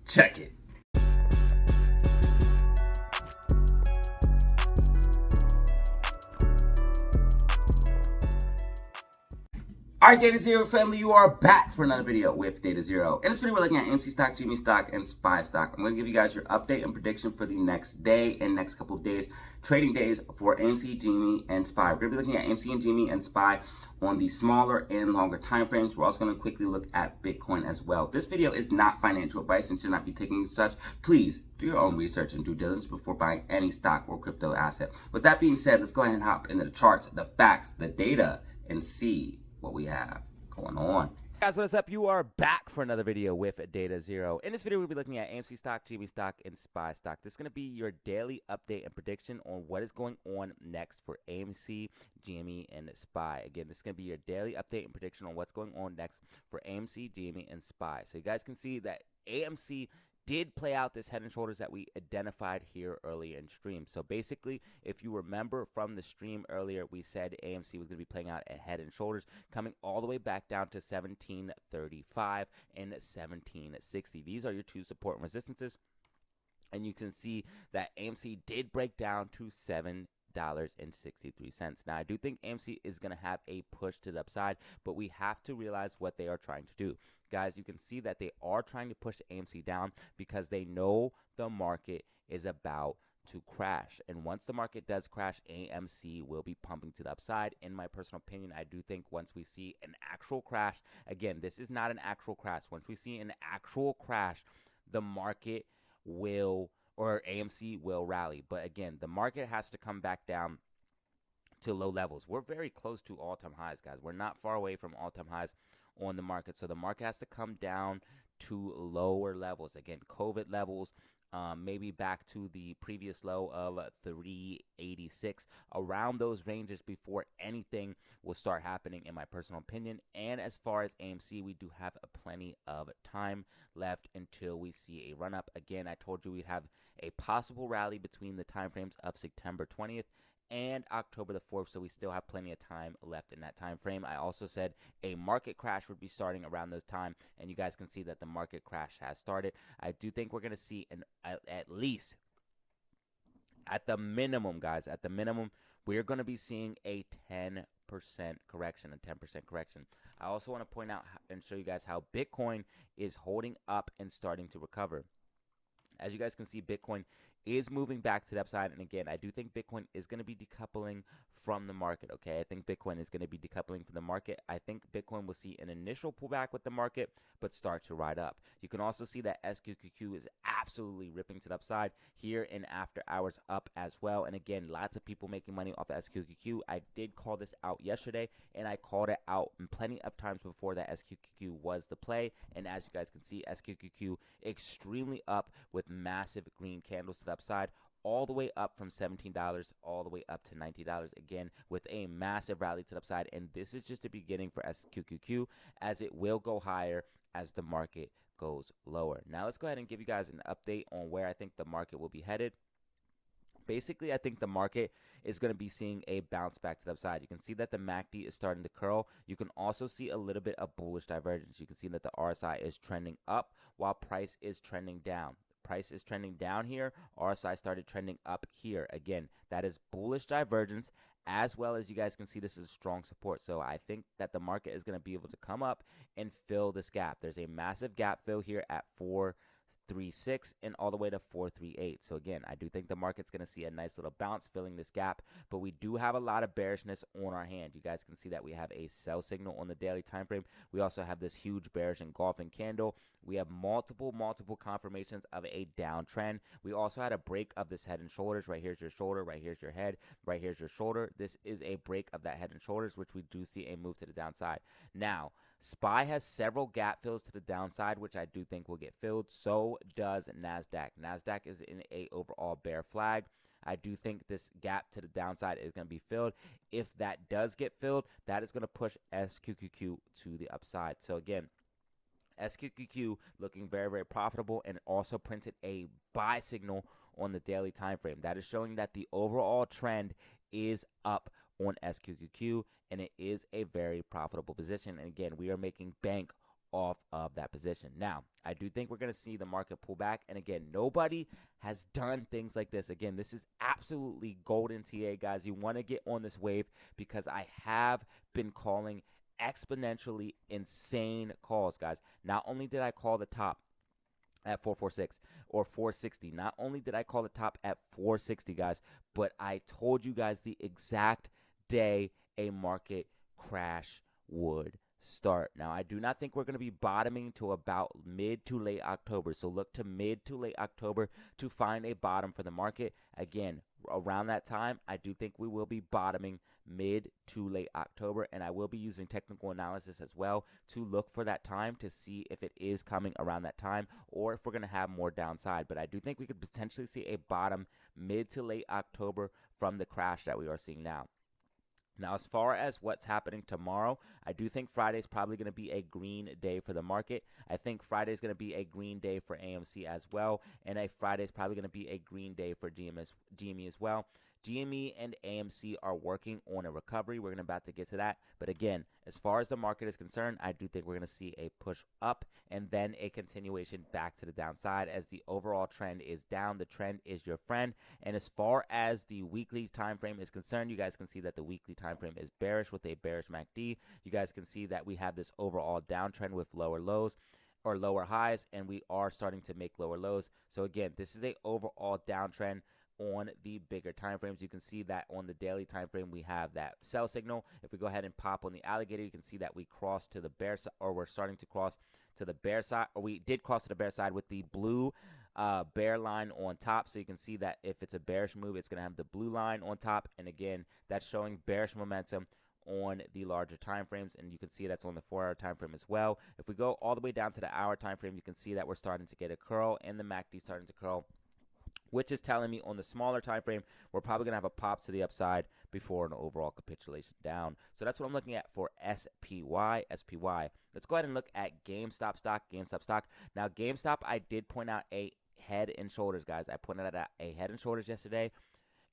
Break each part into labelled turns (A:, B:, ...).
A: Check it. Alright, Data Zero family, you are back for another video with Data Zero. In this video, we're looking at AMC stock, gME stock, and SPY stock. I'm going to give you guys your update and prediction for the next day and next couple of days, trading days for AMC, gME, and SPY. We're going to be looking at AMC and gME and SPY on the smaller and longer time frames. We're also going to quickly look at Bitcoin as well. This video is not financial advice and should not be taken as such. Please do your own research and due diligence before buying any stock or crypto asset. With that being said, let's go ahead and hop into the charts, the facts, the data, and see what we have going on.
B: Guys, what is up? You are back for another video with Data Zero. In this video, we'll be looking at AMC stock, gME stock, and SPY stock. This is going to be your daily update and prediction on what is going on next for AMC, gME, and SPY. Again, this is going to be your daily update and prediction on what's going on next for AMC, gME, and SPY. So you guys can see that AMC did play out this head and shoulders that we identified here earlier in stream. So basically, if you remember from the stream earlier, we said AMC was going to be playing out a head and shoulders, coming all the way back down to 1735 and 1760. These are your two support and resistances. And you can see that AMC did break down to $7.63. Now, I do think AMC is going to have a push to the upside, but we have to realize what they are trying to do. Guys, you can see that they are trying to push AMC down because they know the market is about to crash. And once the market does crash, AMC will be pumping to the upside. In my personal opinion, I do think once we see an actual crash, again, this is not an actual crash. Once we see an actual crash, the market will, or AMC will rally. But again, the market has to come back down to low levels. We're very close to all-time highs, guys. We're not far away from all-time highs on the market. So the market has to come down to lower levels. Again, COVID levels, maybe back to the previous low of 386, around those ranges before anything will start happening, in my personal opinion. And as far as AMC, we do have plenty of time left until we see a run up. Again, I told you we'd have a possible rally between the time frames of September 20th and October the 4th, so we still have plenty of time left in that time frame. I also said a market crash would be starting around this time, and you guys can see that the market crash has started. I do think we're going to see at least, at the minimum, guys, at the minimum, we're going to be seeing a 10% correction, a 10% correction. I also want to point out and show you guys how Bitcoin is holding up and starting to recover. As you guys can see, Bitcoin is moving back to the upside. And again, I do think Bitcoin is going to be decoupling from the market, okay? I think Bitcoin is going to be decoupling from the market. I think Bitcoin will see an initial pullback with the market, but start to ride up. You can also see that SQQQ is absolutely ripping to the upside here in after hours up as well. And again, lots of people making money off of SQQQ. I did call this out yesterday, and I called it out plenty of times before that SQQQ was the play. And as you guys can see, SQQQ extremely up with massive green candles to the upside, all the way up from $17 all the way up to $90, again with a massive rally to the upside. And this is just the beginning for SQQQ, as it will go higher as the market goes lower. Now let's go ahead and give you guys an update on where I think the market will be headed. Basically, I think the market is going to be seeing a bounce back to the upside. You can see that the MACD is starting to curl. You can also see a little bit of bullish divergence. You can see that the RSI is trending up while price is trending down. Price is trending down here. RSI started trending up here. Again, that is bullish divergence, as well as you guys can see this is strong support. So I think that the market is going to be able to come up and fill this gap. There's a massive gap fill here at 436 and all the way to 438. So again, I do think the market's going to see a nice little bounce filling this gap, but we do have a lot of bearishness on our hand. You guys can see that we have a sell signal on the daily time frame. We also have this huge bearish engulfing candle. We have multiple confirmations of a downtrend. We also had a break of this head and shoulders. Right here's your shoulder, right here's your head, right here's your shoulder. This is a break of that head and shoulders, which we do see a move to the downside. Now, SPY has several gap fills to the downside, which I do think will get filled. So does NASDAQ. NASDAQ is in a overall bear flag. I do think this gap to the downside is going to be filled. If that does get filled, that is going to push SQQQ to the upside. So again, SQQQ looking very, very profitable, and also printed a buy signal on the daily time frame. That is showing that the overall trend is up on SQQQ, and it is a very profitable position. And again, we are making bank off of that position. Now, I do think we're going to see the market pull back. And again, nobody has done things like this. Again, this is absolutely golden TA, guys. You want to get on this wave because I have been calling exponentially insane calls, guys. Not only did I call the top at 446 or 460, not only did I call the top at 460, guys, but I told you guys the exact day a market crash would start. Now, I do not think we're going to be bottoming to about mid to late October. So look to mid to late October to find a bottom for the market. Again, around that time, I do think we will be bottoming mid to late October, and I will be using technical analysis as well to look for that time to see if it is coming around that time or if we're going to have more downside. But I do think we could potentially see a bottom mid to late October from the crash that we are seeing now. Now, as far as what's happening tomorrow, I do think Friday is probably going to be a green day for the market. I think Friday is going to be a green day for AMC as well, and Friday is probably going to be a green day for GME as well. GME and AMC are working on a recovery. We're about to get to that. But again, as far as the market is concerned, I do think we're going to see a push up and then a continuation back to the downside as the overall trend is down. The trend is your friend. And as far as the weekly time frame is concerned, you guys can see that the weekly time frame is bearish with a bearish MACD. You guys can see that we have this overall downtrend with lower lows or lower highs, and we are starting to make lower lows. So again, this is a overall downtrend on the bigger time frames. You can see that on the daily time frame we have that sell signal. If we go ahead and pop on the alligator, you can see that we crossed to the bear side, or we're starting to cross to the bear side, or we did cross to the bear side with the blue bear line on top. So you can see that if it's a bearish move, it's going to have the blue line on top, and again, that's showing bearish momentum on the larger time frames, and you can see that's on the 4-hour time frame as well. If we go all the way down to the hour time frame, you can see that we're starting to get a curl, and the MACD starting to curl, which is telling me on the smaller time frame, we're probably going to have a pop to the upside before an overall capitulation down. So that's what I'm looking at for SPY. Let's go ahead and look at GameStop stock. Now, GameStop, I did point out a head and shoulders, guys. I pointed out a head and shoulders yesterday,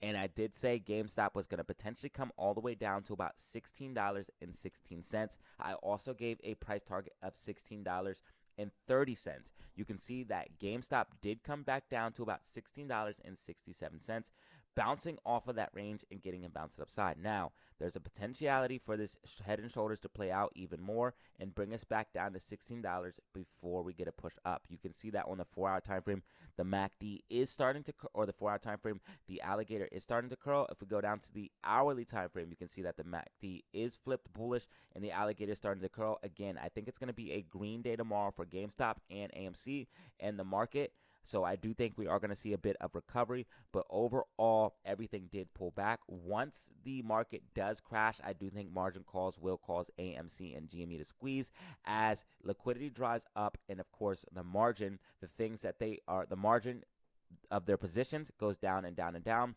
B: and I did say GameStop was going to potentially come all the way down to about $16.16. I also gave a price target of $16.30. You can see that GameStop did come back down to about $16.67, bouncing off of that range and getting a bounce upside. Now, there's a potentiality for this head and shoulders to play out even more and bring us back down to $16 before we get a push up. You can see that on the 4-hour time frame, the MACD is starting to, or the 4-hour time frame, the alligator is starting to curl. If we go down to the hourly time frame, you can see that the MACD is flipped bullish and the alligator is starting to curl. Again, I think it's going to be a green day tomorrow for GameStop and AMC and the market. So I do think we are going to see a bit of recovery, but overall, everything did pull back. Once the market does crash, I do think margin calls will cause AMC and GME to squeeze as liquidity dries up, and of course, the margin, the things that they are, the margin of their positions goes down and down and down,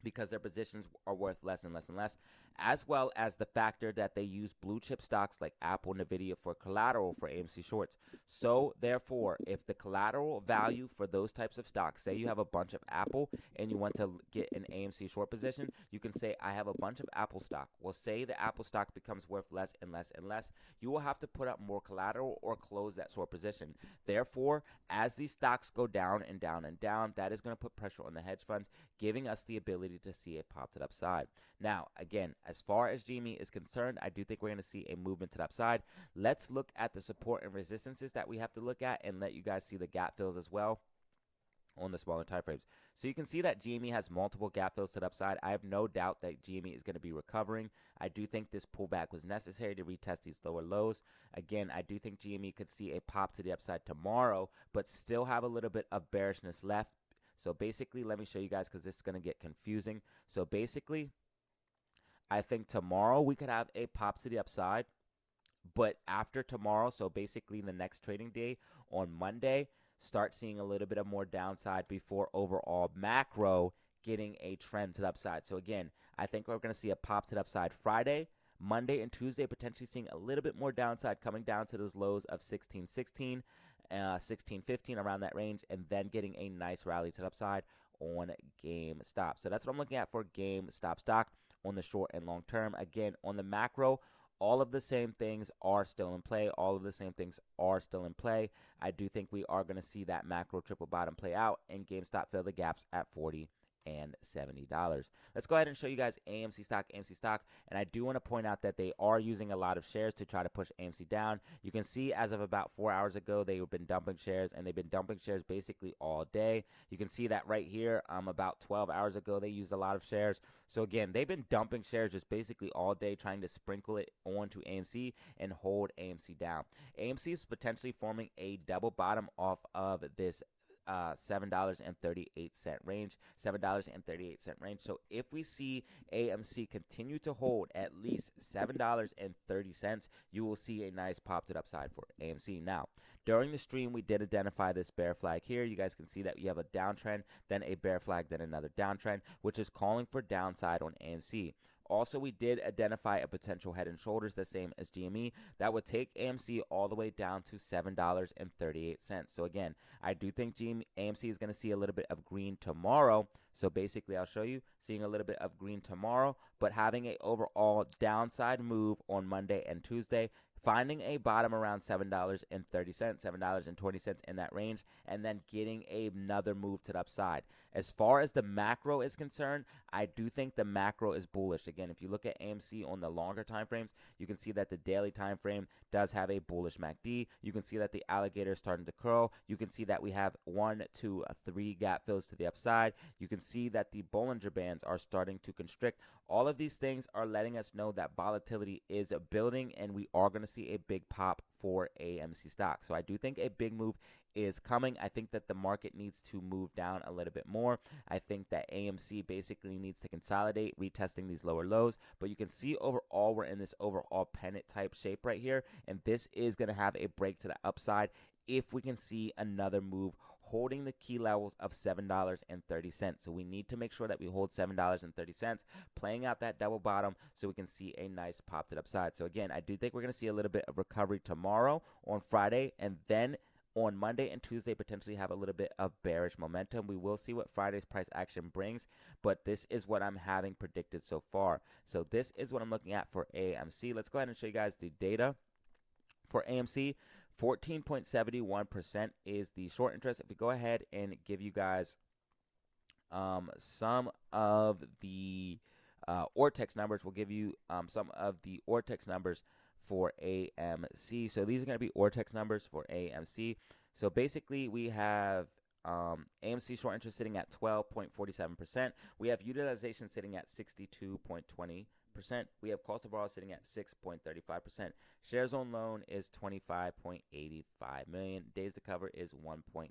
B: because their positions are worth less and less and less, as well as the factor that they use blue chip stocks like Apple, Nvidia for collateral for AMC shorts. So therefore, if the collateral value for those types of stocks, say you have a bunch of Apple and you want to get an AMC short position, you can say, I have a bunch of Apple stock. Well, say the Apple stock becomes worth less and less and less, you will have to put up more collateral or close that short position. Therefore, as these stocks go down and down and down, that is going to put pressure on the hedge funds, giving us the ability to see a pop to the upside. Now, again, as far as GME is concerned, I do think we're going to see a movement to the upside. Let's look at the support and resistances that we have to look at and let you guys see the gap fills as well on the smaller time frames. So you can see that GME has multiple gap fills to the upside. I have no doubt that GME is going to be recovering. I do think this pullback was necessary to retest these lower lows. Again, I do think GME could see a pop to the upside tomorrow, but still have a little bit of bearishness left. So basically, let me show you guys because this is going to get confusing. So basically, I think tomorrow we could have a pop to the upside, but after tomorrow, so basically the next trading day on Monday, start seeing a little bit of more downside before overall macro getting a trend to the upside. So again, I think we're going to see a pop to the upside Friday, Monday, and Tuesday, potentially seeing a little bit more downside coming down to those lows of 1616, 1615, around that range, and then getting a nice rally to the upside on GameStop. So that's what I'm looking at for GameStop stock on the short and long term. Again, on the macro, All of the same things are still in play. All of the same things are still in play. I do think we are going to see that macro triple bottom play out and GameStop fill the gaps at $40 and $70. Let's go ahead and show you guys AMC stock, and I do want to point out that they are using a lot of shares to try to push AMC down. You can see as of about 4 hours ago, they've been dumping shares, and they've been dumping shares basically all day. You can see that right here. About 12 hours ago, they used a lot of shares. So again, they've been dumping shares just basically all day, trying to sprinkle it onto AMC and hold AMC down. AMC is potentially forming a double bottom off of this $7.38 range, $7.38 range. So if we see AMC continue to hold at least $7.30, you will see a nice pop to the upside for AMC. Now, during the stream, we did identify this bear flag here. You guys can see that you have a downtrend, then a bear flag, then another downtrend, which is calling for downside on AMC. Also, we did identify a potential head and shoulders, the same as gME, that would take AMC all the way down to $7.38. So again, I do think AMC is going to see a little bit of green tomorrow. So basically, I'll show you, seeing a little bit of green tomorrow, but having an overall downside move on Monday and Tuesday, finding a bottom around $7.30, $7.20 in that range, and then getting another move to the upside. As far as the macro is concerned, I do think the macro is bullish. Again, if you look at AMC on the longer time frames, you can see that the daily time frame does have a bullish MACD. You can see that the alligator is starting to curl. You can see that we have 1, 2, 3 gap fills to the upside. You can see that the Bollinger Bands are starting to constrict. All of these things are letting us know that volatility is building, and we are going to see a big pop for AMC stock. So I do think a big move is coming. I think that the market needs to move down a little bit more. I think that AMC basically needs to consolidate, retesting these lower lows. But you can see overall, we're in this overall pennant type shape right here. And this is going to have a break to the upside if we can see another move holding the key levels of $7.30. So we need to make sure that we hold $7.30, playing out that double bottom so we can see a nice pop to the upside. So again, I do think we're going to see a little bit of recovery tomorrow on Friday, and then on Monday and Tuesday potentially have a little bit of bearish momentum. We will see what Friday's price action brings, but this is what I'm having predicted so far. So this is what I'm looking at for AMC. Let's go ahead and show you guys the data for AMC. 14.71% is the short interest. If we go ahead and give you guys some of the Ortex numbers, we'll give you some of the Ortex numbers for AMC. So these are going to be Ortex numbers for AMC. So basically we have AMC short interest sitting at 12.47%. We have utilization sitting at 62.20%. We have cost of borrow sitting at 6.35%. Shares on loan is 25.85 million. Days to cover is 1.98.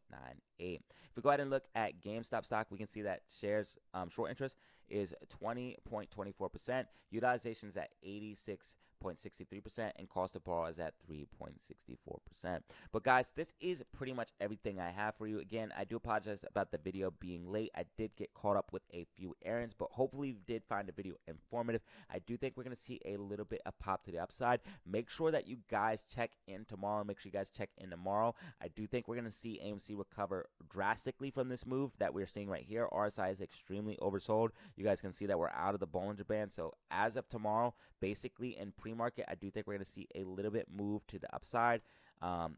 B: If we go ahead and look at GameStop stock, we can see that shares short interest is 20.24%. Utilization is at 86.63%, and cost of borrow is at 3.64%. But guys, this is pretty much everything I have for you. Again, I do apologize about the video being late. I did get caught up with a few errands, but hopefully you did find the video informative. I do think we're going to see a little bit of pop to the upside. Make sure that you guys check in tomorrow. Make sure you guys check in tomorrow. I do think we're going to see AMC recover drastically from this move that we're seeing right here. RSI is extremely oversold. You guys can see that we're out of the Bollinger Band. So as of tomorrow, basically in pre-market, I do think we're going to see a little bit move to the upside. And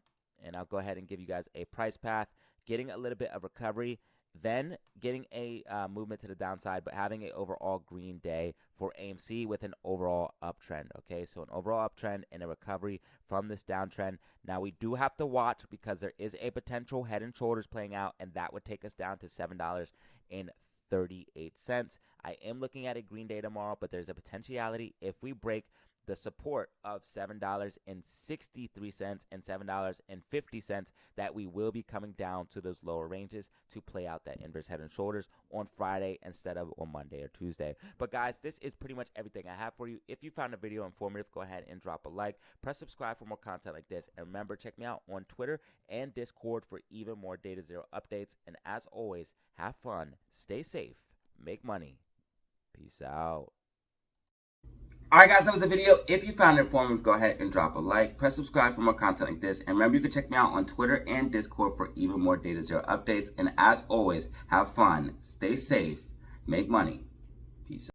B: I'll go ahead and give you guys a price path, getting a little bit of recovery, then getting a movement to the downside, but having an overall green day for AMC with an overall uptrend. Okay, so an overall uptrend and a recovery from this downtrend. Now we do have to watch because there is a potential head and shoulders playing out, and that would take us down to $7.38. I am looking at a green day tomorrow, but there's a potentiality if we break the support of $7.63 and $7.50 that we will be coming down to those lower ranges to play out that inverse head and shoulders on Friday instead of on Monday or Tuesday. But guys, this is pretty much everything I have for you. If you found the video informative, go ahead and drop a like, press subscribe for more content like this, and remember, check me out on Twitter and Discord for even more DataZero updates. And as always, have fun, stay safe, make money. Peace out.
A: Alright guys, that was the video. If you found it informative, go ahead and drop a like. Press subscribe for more content like this. And remember, you can check me out on Twitter and Discord for even more DataZero updates. And as always, have fun, stay safe, make money. Peace out.